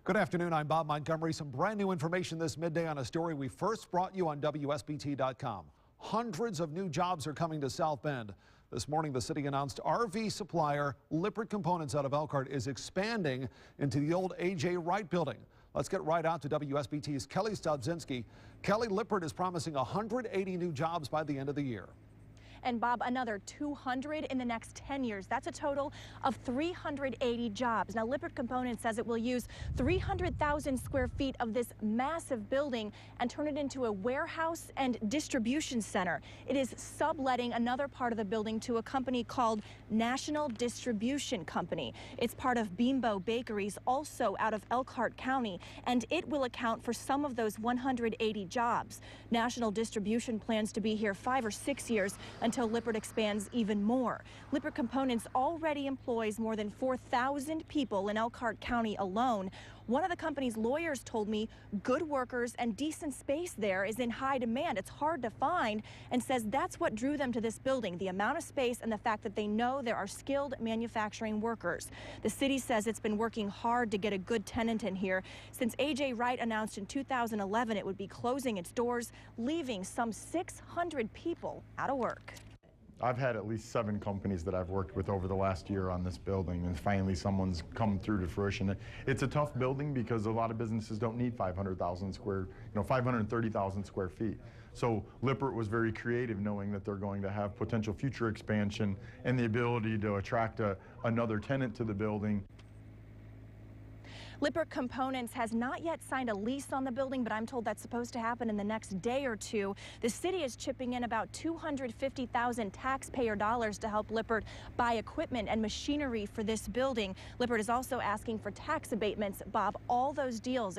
Good afternoon, I'm Bob Montgomery. Some brand new information this midday on a story we first brought you on WSBT.com. Hundreds of new jobs are coming to South Bend. This morning, the city announced RV supplier Lippert Components out of Elkhart is expanding into the old A.J. Wright building. Let's get right out to WSBT's Kelly Stobzinski. Kelly, Lippert is promising 180 new jobs by the end of the year. And Bob, another 200 in the next 10 years. That's a total of 380 jobs. Now, Lippert Components says it will use 300,000 square feet of this massive building and turn it into a warehouse and distribution center. It is subletting another part of the building to a company called National Distribution Company. It's part of Bimbo Bakeries, also out of Elkhart County, and it will account for some of those 180 jobs. National Distribution plans to be here 5 or 6 years until Lippert expands even more. Lippert Components already employs more than 4,000 people in Elkhart County alone. One of the company's lawyers told me good workers and decent space there is in high demand. It's hard to find, and says that's what drew them to this building, the amount of space and the fact that they know there are skilled manufacturing workers. The city says it's been working hard to get a good tenant in here. Since A.J. Wright announced in 2011 it would be closing its doors, leaving some 600 people out of work. I've had at least 7 companies that I've worked with over the last year on this building, and finally someone's come through to fruition. It's a tough building because a lot of businesses don't need 530,000 square feet. So Lippert was very creative, knowing that they're going to have potential future expansion and the ability to attract another tenant to the building. Lippert Components has not yet signed a lease on the building, but I'm told that's supposed to happen in the next day or two. The city is chipping in about $250,000 taxpayer dollars to help Lippert buy equipment and machinery for this building. Lippert is also asking for tax abatements. Bob, all of those deals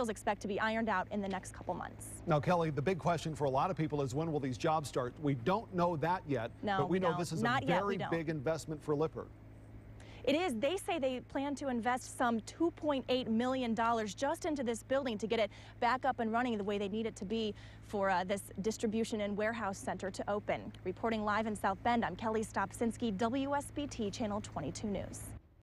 expect to be ironed out in the next couple months. Now, Kelly, the big question for a lot of people is when will these jobs start? We don't know that yet, but we know this is a very big investment for Lippert. It is. They say they plan to invest some $2.8 million just into this building to get it back up and running the way they need it to be for this distribution and warehouse center to open. Reporting live in South Bend, I'm Kelly Stobzinski, WSBT Channel 22 News.